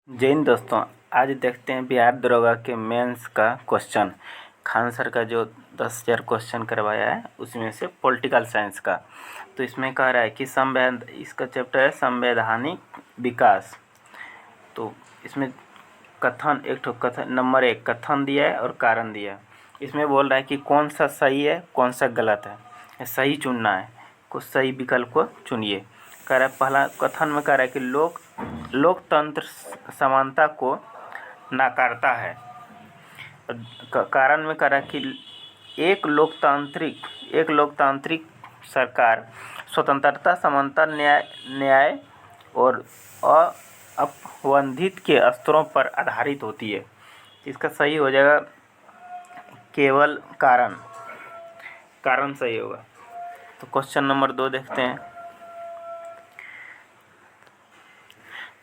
जय हिंद दोस्तों। आज देखते हैं बिहार दरोगा के मेंस का क्वेश्चन। खान सर का जो 10,000 क्वेश्चन करवाया है उसमें से पॉलिटिकल साइंस का। तो इसमें कह रहा है कि इसका चैप्टर है संवैधानिक विकास। तो इसमें कथन नंबर 1 कथन दिया है और कारण दिया है। इसमें बोल रहा है कि कौन सा सही है कौन सा गलत है, सही चुनना है, कुछ सही विकल्प को चुनिए। कह रहा है पहला कथन में कह रहा है कि लोकतंत्र समानता को नकारता है। कारण में कह रहा है कि एक लोकतांत्रिक सरकार स्वतंत्रता, समानता, न्याय और अपवंधित के स्तरों पर आधारित होती है। इसका सही हो जाएगा केवल कारण सही होगा। तो क्वेश्चन नंबर 2 देखते हैं।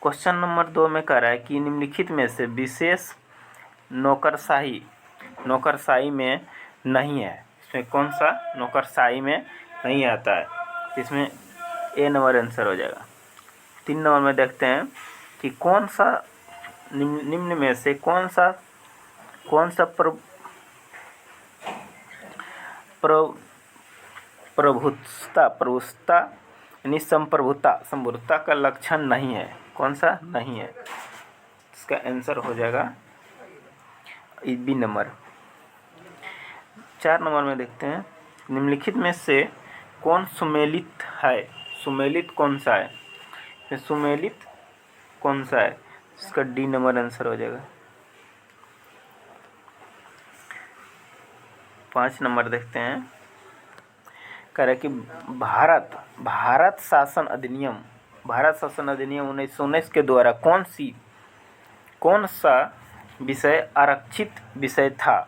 क्वेश्चन नंबर 2 में कह रहा है कि निम्नलिखित में से विशेष नौकरशाही में नहीं है। इसमें कौन सा नौकरशाही में नहीं आता है? इसमें ए नंबर आंसर हो जाएगा। 3 नंबर में देखते हैं कि कौन सा निम्न में से कौन सा प्रभुत्ता यानी संप्रभुता का लक्षण नहीं है। कौन सा नहीं है? इसका आंसर हो जाएगा बी नंबर। 4 नंबर में देखते हैं निम्नलिखित में से कौन सुमेलित है? सुमेलित कौन सा है? सुमेलित कौन सा है? इसका डी नंबर आंसर हो जाएगा। 5 नंबर देखते हैं। कह रहा है कि भारत शासन अधिनियम 1919 के द्वारा कौन सा विषय आरक्षित विषय था?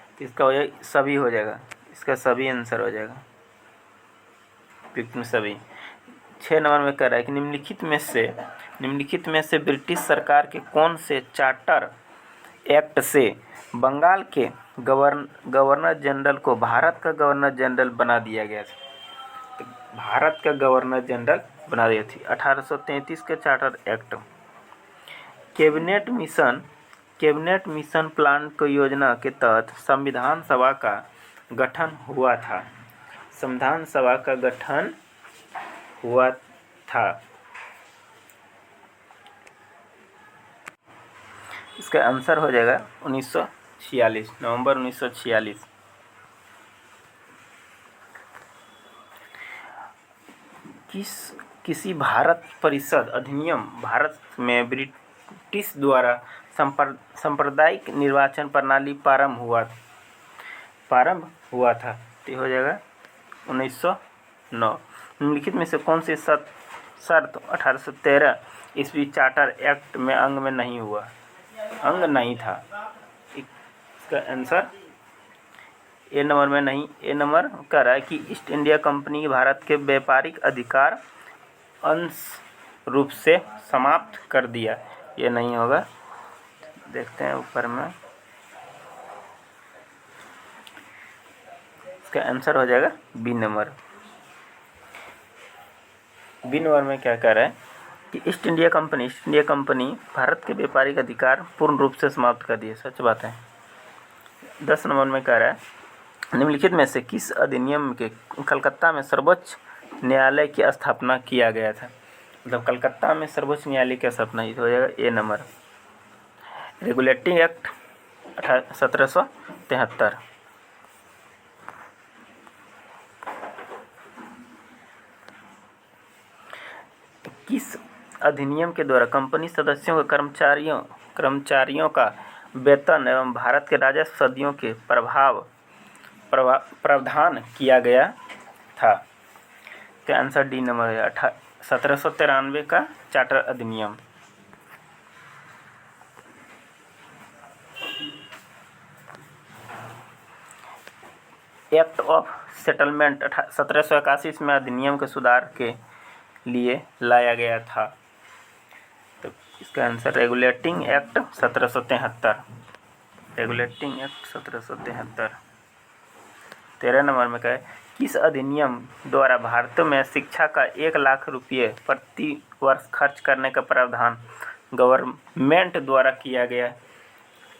तो इसका हो जाएगा सभी हो जाएगा। इसका सभी आंसर हो जाएगा में सभी। 6 नंबर में कह रहा है कि निम्नलिखित में से ब्रिटिश सरकार के कौन से चार्टर एक्ट से बंगाल के गवर्नर जनरल को भारत का गवर्नर जनरल बना दिया गया था? तो भारत का गवर्नर जनरल बना दिया थी 1833 के charter act. Cabinet mission plan की योजना के तहत संविधान सभा का गठन हुआ था। इसका आंसर हो जाएगा 1946 नवंबर 1946। किसी भारत परिषद अधिनियम भारत में ब्रिटिश द्वारा सांप्रदायिक निर्वाचन प्रणाली प्रारंभ हुआ था। तो हो जाएगा 1909। निम्नलिखित में से कौन सी शर्त 1813 ईस्वी चार्टर एक्ट में अंग नहीं था? इसका आंसर ए नंबर में नहीं। ए नंबर कह रहा है कि ईस्ट इंडिया कंपनी भारत के व्यापारिक अधिकार अंश रूप से समाप्त कर दिया। ये नहीं होगा। देखते हैं ऊपर में। इसका आंसर हो जाएगा बी नंबर। बी नंबर में क्या कह रहा है कि ईस्ट इंडिया कंपनी भारत के व्यापारिक अधिकार पूर्ण रूप से समाप्त कर दिए। सच बात है। 10 नंबर में कह रहा है निम्नलिखित में से किस अधिनियम के कलकत्ता में सर्वोच्च न्यायालय की स्थापना किया गया था? मतलब कलकत्ता में सर्वोच्च न्यायालय की स्थापना हो जाएगा ए नंबर। Regulating act 1773। किस अधिनियम के द्वारा कंपनी सदस्यों के कर्मचारियों का वेतन एवं भारत के राजस्व सदियों के प्रावधान किया गया था? तो आंसर डी नंबर है 1793 का चार्टर अधिनियम। एक्ट ऑफ सेटलमेंट 1781 में अधिनियम के सुधार के लिए लाया गया था। तो इसका answer regulating act 1773। Regulating act 1773। 13 number में क्या है किस अधिनियम द्वारा भारत में शिक्षा का 1 लाख रुपये प्रति वर्ष खर्च करने का प्रावधान गवर्नमेंट द्वारा किया गया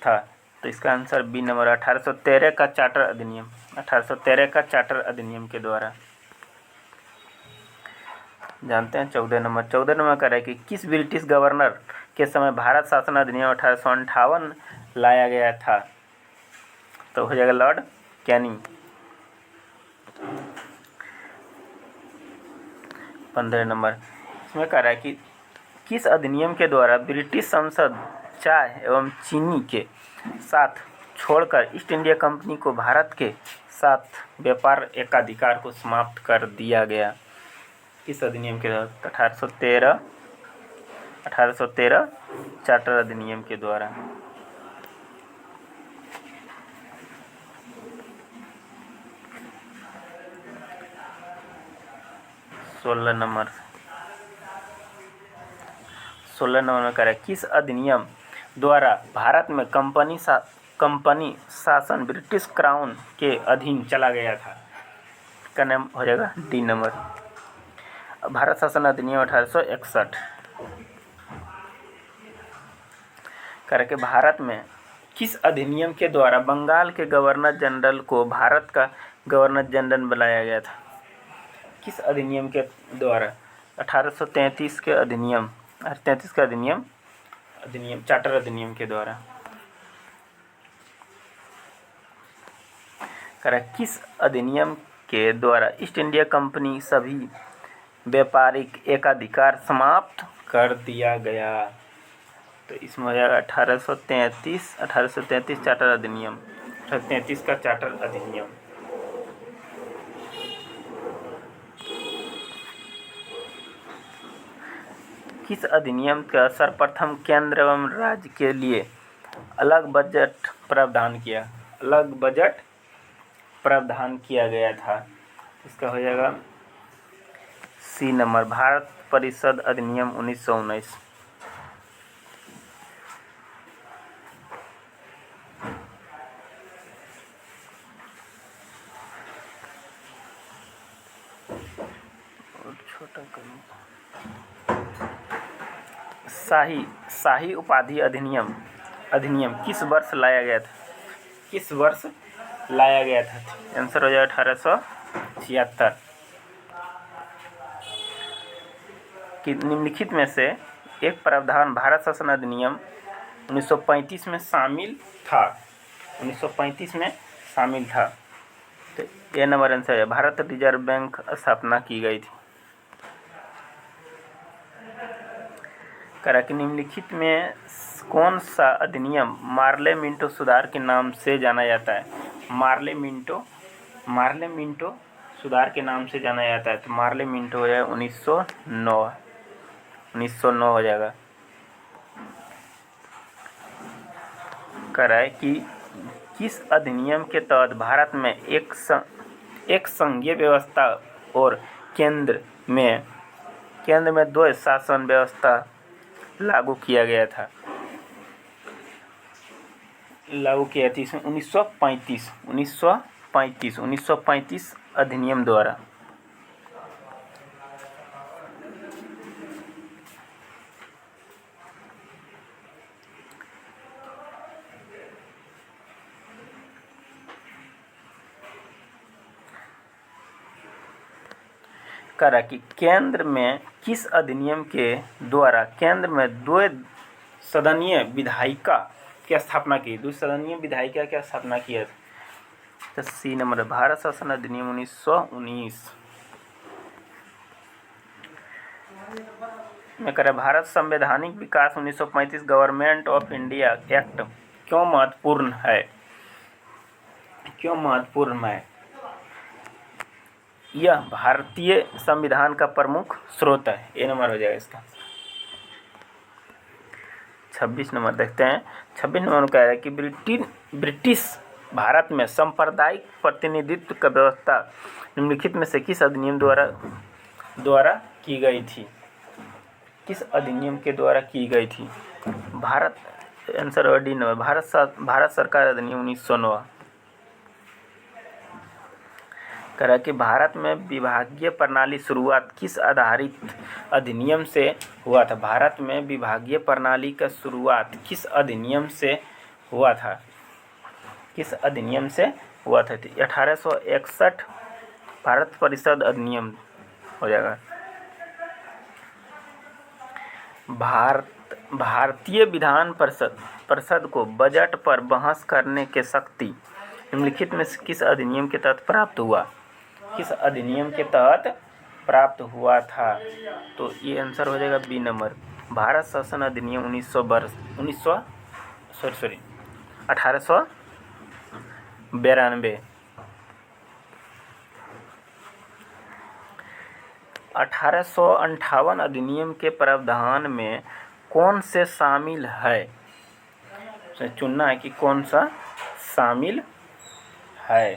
था? तो इसका आंसर बी नंबर 1813 का चार्टर अधिनियम, 1813 का चार्टर अधिनियम के द्वारा। जानते हैं 14 नंबर का है कि किस ब्रिटिश गवर्नर के समय भारत शासन अधिनियम 1858 लाया गया था? तो हो जाएगा लॉर्ड कैनिंग। 15 नंबर इसमें कह रहा है कि किस अधिनियम के द्वारा ब्रिटिश संसद चाय एवं चीनी के साथ छोड़कर ईस्ट इंडिया कंपनी को भारत के साथ व्यापार एकाधिकार को समाप्त कर दिया गया? किस अधिनियम के द्वारा? 1813 चार्टर अधिनियम के द्वारा। 16 नंबर में कह रहा है किस अधिनियम द्वारा भारत में कंपनी शासन ब्रिटिश क्राउन के अधीन चला गया था? का नाम हो जाएगा डी नंबर, भारत शासन अधिनियम 1861। कह के भारत में किस अधिनियम के द्वारा बंगाल के गवर्नर जनरल को भारत का गवर्नर जनरल बनाया गया था? किस अधिनियम के द्वारा? 1833 के अधिनियम, 33 का अधिनियम चार्टर अधिनियम के द्वारा। कह किस अधिनियम के द्वारा ईस्ट इंडिया कंपनी सभी व्यापारिक एकाधिकार समाप्त कर दिया गया? तो इसमें हो जाएगा 1833 चार्टर अधिनियम, 1833 का चार्टर अधिनियम। किस अधिनियम का सर्वप्रथम केंद्र एवं राज्य के लिए अलग बजट प्रावधान किया गया था? इसका हो जाएगा सी नंबर, भारत परिषद अधिनियम 1919। और छोटा करूँ। शाही उपाधि अधिनियम किस वर्ष लाया गया था? आंसर हो जाएगा 1876। कि निम्नलिखित में से एक प्रावधान भारत शासन अधिनियम 1935 में शामिल था? 1935 में शामिल था। तो ये नंबर आंसर है, भारत रिजर्व बैंक स्थापना की गई थी। करा कि निम्नलिखित में कौन सा अधिनियम मार्ले मिंटो सुधार के नाम से जाना जाता है? मार्ले मिंटो सुधार के नाम से जाना जाता है। तो मार्ले मिंटो हो जाएगा 1909 हो जाएगा। करा है कि किस अधिनियम के तहत भारत में एक संघीय व्यवस्था और केंद्र में द्वै शासन व्यवस्था लागू किया गया था? इसमें 1935 अधिनियम द्वारा। करा कि केंद्र में किस अधिनियम के द्वारा केंद्र में द्वै सदनीय विधायिका की स्थापना की? द्विसदनीय विधायिका की स्थापना किया? तो सी नंबर, भारत शासन अधिनियम 1919 में करें। भारत संवैधानिक विकास 1935 गवर्नमेंट ऑफ इंडिया एक्ट क्यों महत्वपूर्ण है? यह भारतीय संविधान का प्रमुख स्रोत है। ये नंबर हो जाएगा इसका। 26 नंबर देखते हैं। 26 नंबर कह रहा है कि ब्रिटिश भारत में सांप्रदायिक प्रतिनिधित्व का व्यवस्था निम्नलिखित में से किस अधिनियम द्वारा की गई थी? किस अधिनियम के द्वारा की गई थी? Bharat answer D number, Bharat सरकार अधिनियम 1909। कह रहा है कि भारत में विभागीय प्रणाली शुरुआत किस आधारित अधिनियम से हुआ था। भारत में विभागीय प्रणाली का शुरुआत किस अधिनियम से हुआ था, किस अधिनियम से हुआ था। 1861 भारत परिषद अधिनियम हो जाएगा। भारतीय विधान परिषद को बजट पर बहस करने के शक्ति निम्नलिखित में से किस अधिनियम के तहत प्राप्त हुआ, किस अधिनियम के तहत प्राप्त हुआ था। तो ये आंसर हो जाएगा बी नंबर, भारत शासन अधिनियम 1892। 1858 अधिनियम के प्रावधान में कौन से शामिल है, चुनना है कि कौन सा शामिल है।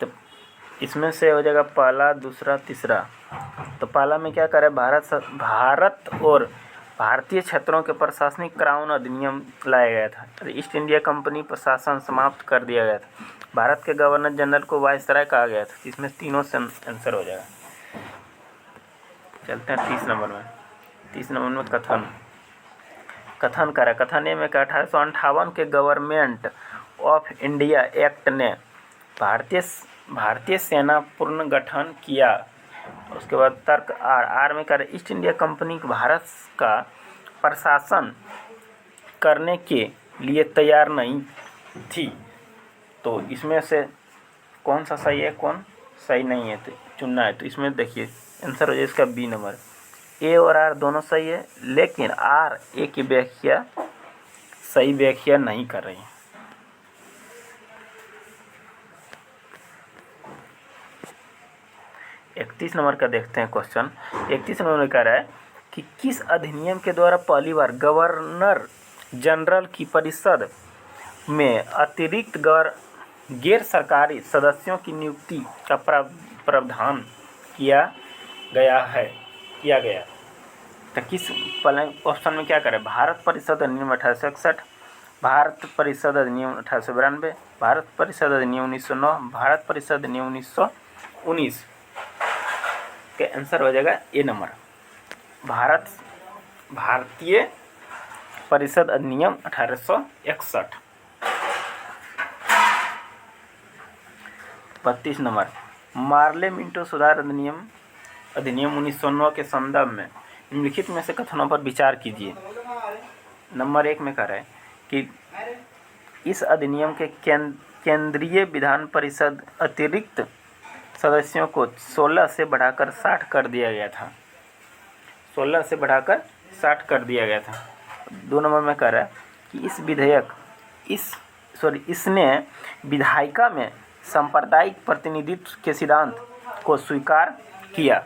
तो इसमें से हो जाएगा पहला, दूसरा, तीसरा। तो पहला में क्या करे, भारत और भारतीय क्षेत्रों के प्रशासनिक क्राउन अधिनियम लाया गया था। ईस्ट इंडिया कंपनी प्रशासन समाप्त कर दिया गया था। भारत के गवर्नर जनरल को वायसराय कहा गया था। इसमें तीनों से आंसर हो जाएगा। चलते हैं 30 नंबर में। 30 नंबर में कथन करा। कथन ए में 1858 के गवर्नमेंट ऑफ इंडिया एक्ट ने भारतीय सेना पुनर्गठन किया। उसके बाद तर्क आर में करे, ईस्ट इंडिया कंपनी भारत का प्रशासन करने के लिए तैयार नहीं थी। तो इसमें से कौन सा सही है, कौन सही नहीं है, तो चुनना है। तो इसमें देखिए आंसर हो जाए इसका बी नंबर। ए और आर दोनों सही है, लेकिन आर ए की व्याख्या सही व्याख्या नहीं कर रही है। इकतीस नंबर का देखते हैं क्वेश्चन। 31 नंबर में कह रहा है कि किस अधिनियम के द्वारा पहली बार गवर्नर जनरल की परिषद में अतिरिक्त गैर सरकारी सदस्यों की नियुक्ति का प्रावधान किया गया। तो किस पहले ऑप्शन में क्या करें, भारत परिषद अधिनियम 1861, भारत परिषद अधिनियम 1892, भारत परिषद अधिनियम 1909, भारत परिषद अधिनियम 1919। के आंसर हो जाएगा ए नंबर, भारतीय परिषद अधिनियम 1861। 32 नंबर, मार्ले मिंटो सुधार अधिनियम 1909 के संदर्भ में निम्नलिखित में से कथनों पर विचार कीजिए। नंबर 1 में कह रहा है कि इस अधिनियम के केंद्रीय विधान परिषद अतिरिक्त सदस्यों को 16 से बढ़ाकर 60 कर दिया गया था। 16 से बढ़ाकर 60 कर दिया गया था। 2 नंबर में कह रहा है कि इसने विधायिका में सांप्रदायिक प्रतिनिधित्व के सिद्धांत को स्वीकार किया।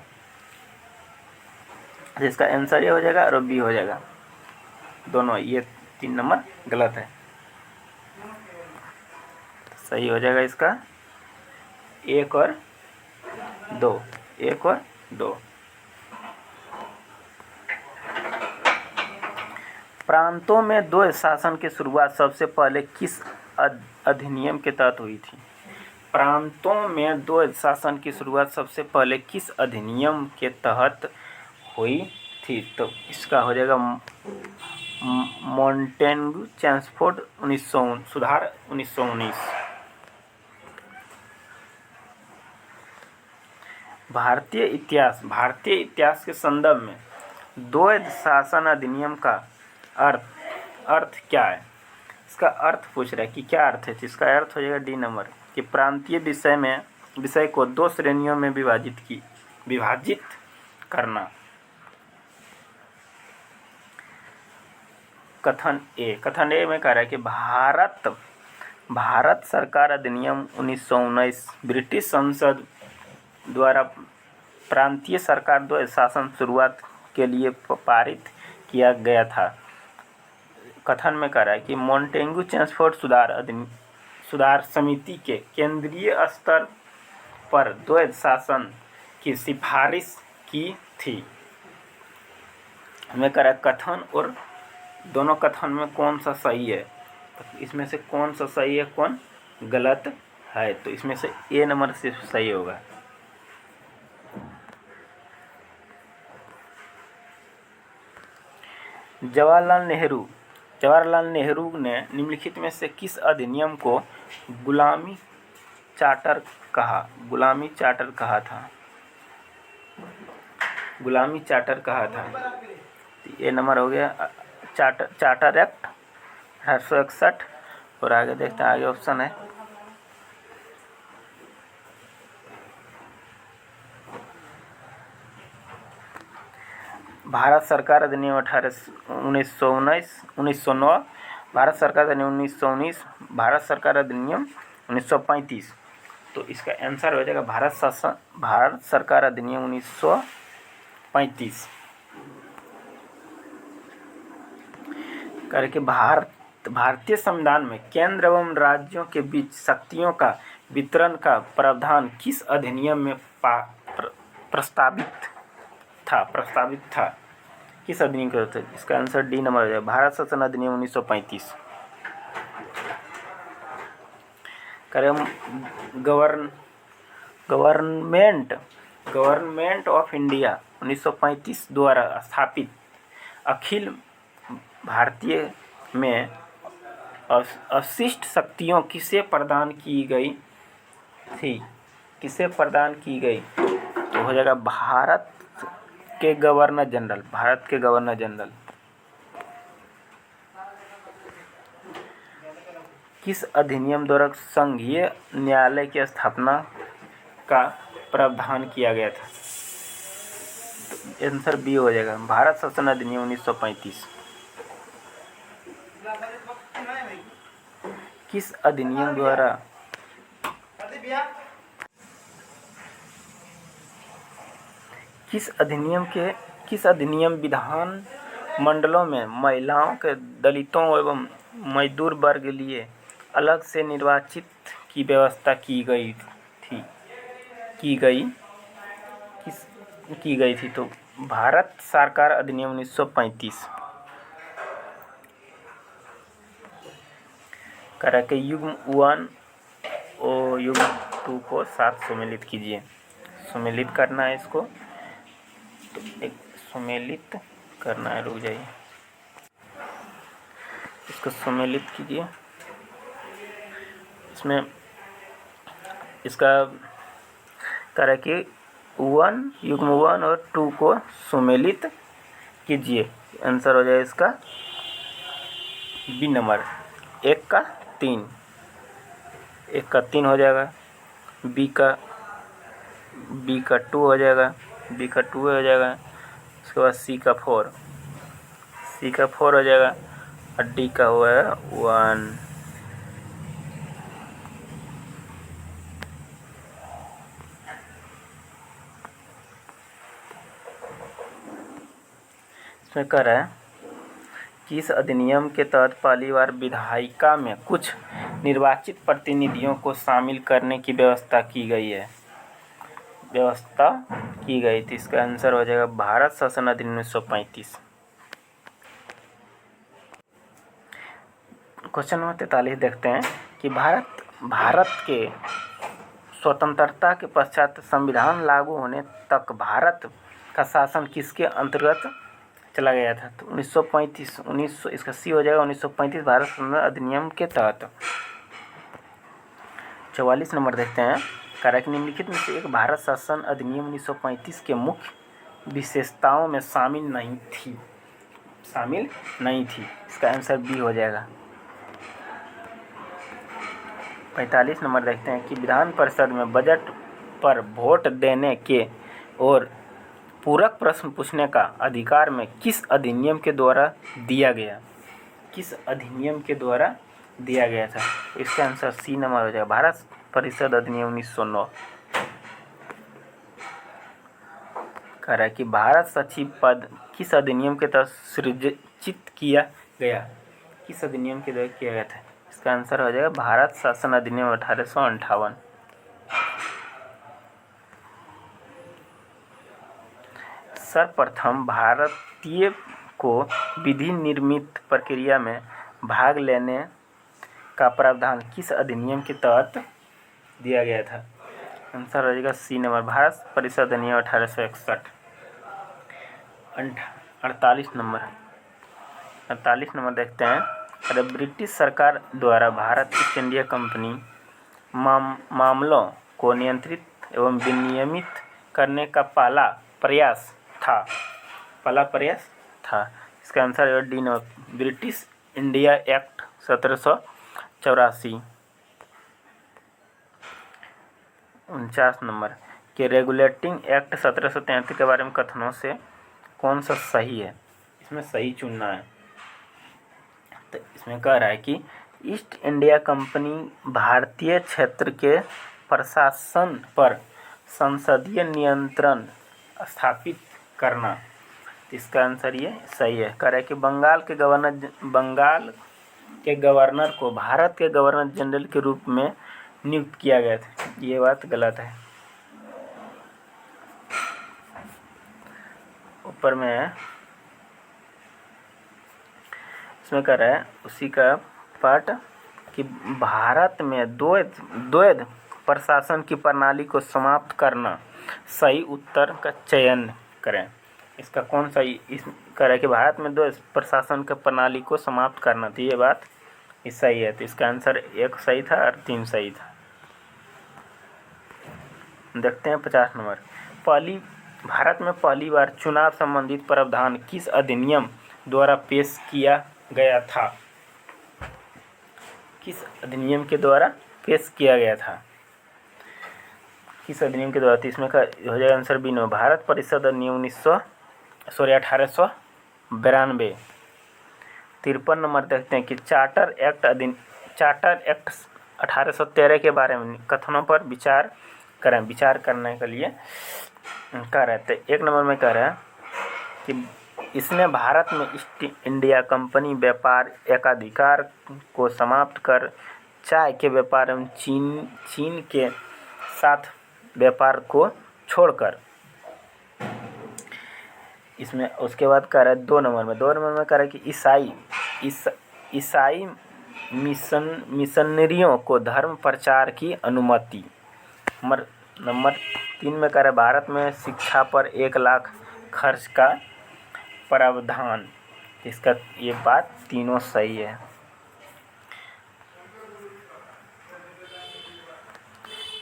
जिसका आंसर ये हो जाएगा और बी हो जाएगा। दोनों, ये 3 नंबर गलत है। सही हो जाएगा इसका 1 और 2, 1 और 2। प्रांतों में द्वैध शासन की शुरुआत सबसे पहले किस अधिनियम के तहत हुई थी। प्रांतों में द्वैध शासन की शुरुआत सबसे पहले किस अधिनियम के तहत हुई थी। तो इसका हो जाएगा मॉन्टेग्यू चेम्सफोर्ड सुधार 1919। भारतीय इतिहास के संदर्भ में द्वैध शासन अधिनियम का अर्थ क्या है। इसका अर्थ पूछ रहा है कि क्या अर्थ है। इसका अर्थ हो जाएगा डी नंबर, कि प्रांतीय विषय को 2 श्रेणियों में विभाजित करना। कथन ए में कह रहा है कि भारत सरकार अधिनियम 1919 ब्रिटिश संसद द्वारा प्रांतीय सरकार द्वैध शासन शुरुआत के लिए पारित किया गया था। कथन में कह रहा है कि मॉन्टेग्यू चेम्सफोर्ड सुधार समिति के केंद्रीय स्तर पर द्वैध शासन की सिफारिश की थी। हमें कह रहा है कथन और दोनों कथन में कौन सा सही है। तो इसमें से कौन सा सही है, कौन गलत है, तो इसमें से ए नंबर सिर्फ सही होगा। जवाहरलाल नेहरू ने निम्नलिखित में से किस अधिनियम को गुलामी चार्टर कहा था? गुलामी चार्टर कहा था। ये नंबर हो गया चार्टर एक्ट 1861। और आगे देखते हैं, आगे ऑप्शन है भारत सरकार अधिनियम 1909, भारत सरकार अधिनियम 1919, भारत सरकार अधिनियम 1935। तो इसका आंसर हो जाएगा भारत सरकार अधिनियम 1935। करके भारतीय संविधान में केंद्र एवं राज्यों के बीच शक्तियों का वितरण का प्रावधान किस अधिनियम में प्रस्तावित था? किस अधिनियम के होते? इसका आंसर डी नंबर हो जाएगा भारत शासन अधिनियम 1935। करें गवर्नमेंट ऑफ इंडिया 1935 द्वारा स्थापित अखिल भारतीय में अवशिष्ट शक्तियों किसे प्रदान की गई थी? तो हो जाएगा भारत के गवर्नर जनरल। किस अधिनियम द्वारा संघीय न्यायालय की स्थापना का प्रावधान किया गया था? आंसर बी हो जाएगा भारत शासन अधिनियम 1935। किस अधिनियम विधान मंडलों में महिलाओं के दलितों एवं मजदूर वर्ग के लिए अलग से निर्वाचित की व्यवस्था की गई थी? तो भारत सरकार अधिनियम 1935। करा के युग्म 1 और युग्म 2 को साथ सम्मिलित कीजिए। सम्मिलित करना है इसको, तो एक सम्मिलित करना है, रुक जाइए, इसको सम्मिलित कीजिए। इसमें इसका करा कि युग्म 1 और 2 को सम्मिलित कीजिए। आंसर हो जाए इसका बी नंबर 1 का 3 हो जाएगा, बी का 2 हो जाएगा, उसके बाद सी का 4 हो जाएगा और डी का हुआ है 1। इसमें कह रहा है कि इस अधिनियम के तहत पहली बार विधायिका में कुछ निर्वाचित प्रतिनिधियों को शामिल करने की व्यवस्था की गई थी। इसका आंसर हो जाएगा भारत शासन अधिनियम 1935। क्वेश्चन नंबर 43 देखते हैं कि भारत के स्वतंत्रता के पश्चात संविधान लागू होने तक भारत का शासन किसके अंतर्गत चला गया था? तो 1935 इसका सी हो जाएगा 1935 भारत शासन अधिनियम के तहत। 44 नंबर देखते हैं, कारक निम्नलिखित में से एक भारत शासन अधिनियम 1935 के मुख्य विशेषताओं में शामिल नहीं थी। इसका आंसर बी हो जाएगा। 45 नंबर देखते हैं कि विधान परिषद में बजट पर वोट देने के और पूरक प्रश्न पूछने का अधिकार में किस अधिनियम के द्वारा दिया गया था? इसका आंसर सी नंबर हो जाएगा भारत परिषद अधिनियम 1909। कह रहा है कि भारत सचिव पद किस अधिनियम के तहत सृजित किया गया? किस अधिनियम के द्वारा किया गया था? इसका आंसर हो जाएगा भारत शासन अधिनियम 1858। सर्वप्रथम भारतीय को विधि निर्मित प्रक्रिया में भाग लेने का प्रावधान किस अधिनियम के तहत दिया गया था। आंसर हो जाएगा सी नंबर, भारत परिषद अधिनियम 1861। 48 नंबर देखते हैं। अरे ब्रिटिश सरकार द्वारा भारत ईस्ट इंडिया कंपनी मामलों को नियंत्रित एवं विनियमित करने का पहला प्रयास था। इसका आंसर है D number, British India act 1784। 49 number के रेगुलेटिंग एक्ट 1733 के बारे में कथनों से कौन सा सही है? इसमें सही चुनना है। तो इसमें कह रहा है कि ईस्ट इंडिया कंपनी भारतीय क्षेत्र के प्रशासन पर संसदीय नियंत्रण स्थापित करना। इसका आंसर ये सही है। कह रहा है कि बंगाल के गवर्नर को भारत के गवर्नर जनरल के रूप में नियुक्त किया गया था। ये बात गलत है। ऊपर में है, इसमें कह रहा है उसी का पार्ट कि भारत में द्वैध प्रशासन की प्रणाली को समाप्त करना। सही उत्तर का चयन करें। इसका कौन सा इस कह रहा है कि भारत में द्वैध प्रशासन की प्रणाली को समाप्त करना, तो ये बात सही है। तो इसका आंसर 1 सही था और 3 सही था। देखते हैं 50 नंबर। भारत में पहली बार चुनाव संबंधित प्रावधान किस अधिनियम द्वारा पेश किया गया था? किस अधिनियम के द्वारा पेश किया गया था? किस अधिनियम के द्वारा? तो इसमें का हो जाएगा आंसर बी नंबर, भारत परिषद अधिनियम 1892। 53 नंबर देखते हैं कि चार्टर एक्ट 1813 के बारे में कथनों पर विचार करें। विचार करने के लिए कह रहे थे। 1 नंबर में कह रहा है कि इसने भारत में ईस्ट इंडिया कंपनी व्यापार एकाधिकार को समाप्त कर चाय के व्यापार एवं चीन के साथ व्यापार को छोड़कर। इसमें उसके बाद कह रहा है 2 नंबर में कह रहा है कि ईसाई मिशनरियों को धर्म प्रचार की अनुमति। नंबर 3 में कह रहा है भारत में शिक्षा पर 1 लाख खर्च का प्रावधान। इसका ये बात तीनों सही है।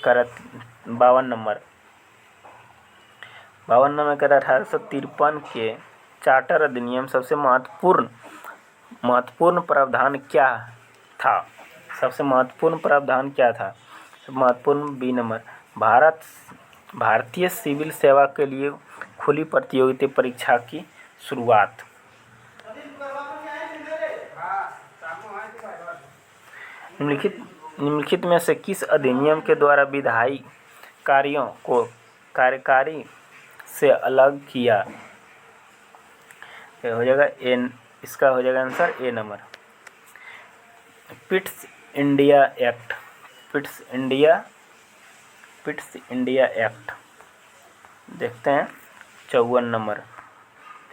कर 52 नंबर कह रहा 1853 के चार्टर अधिनियम सबसे महत्वपूर्ण प्रावधान क्या था? सबसे महत्वपूर्ण प्रावधान क्या था? महत्वपूर्ण बी नंबर, भारतीय सिविल सेवा के लिए खुली प्रतियोगिता परीक्षा की शुरुआत। निम्नलिखित में से किस अधिनियम के द्वारा विधायी कार्यों को कार्यकारी से अलग किया? हो जाएगा इसका हो जाएगा answer A number, Pitt's India act. देखते हैं 54 नंबर।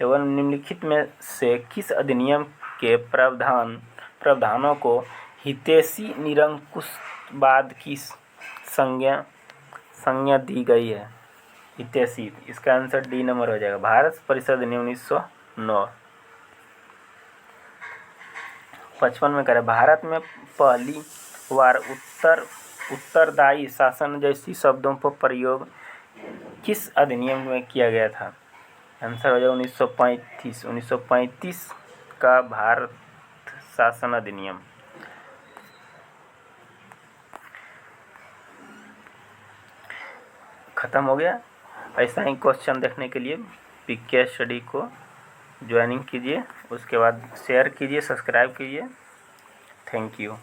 निम्नलिखित में से किस अधिनियम के प्रावधानों को हितैषी निरंकुशवाद की संज्ञा दी गई है? हितैषी, इसका आंसर डी नंबर हो जाएगा, भारत परिषद अधिनियम 1909। 55 में कह रहे भारत में पहली बार उत्तरदायी शासन जैसी शब्दों पर प्रयोग किस अधिनियम में किया गया था? आंसर हो जाएगा 1935 का भारत शासन अधिनियम। खत्म हो गया। ऐसा ही क्वेश्चन देखने के लिए पीके स्टडी को ज्वाइनिंग कीजिए, उसके बाद शेयर कीजिए, सब्सक्राइब कीजिए। Thank you.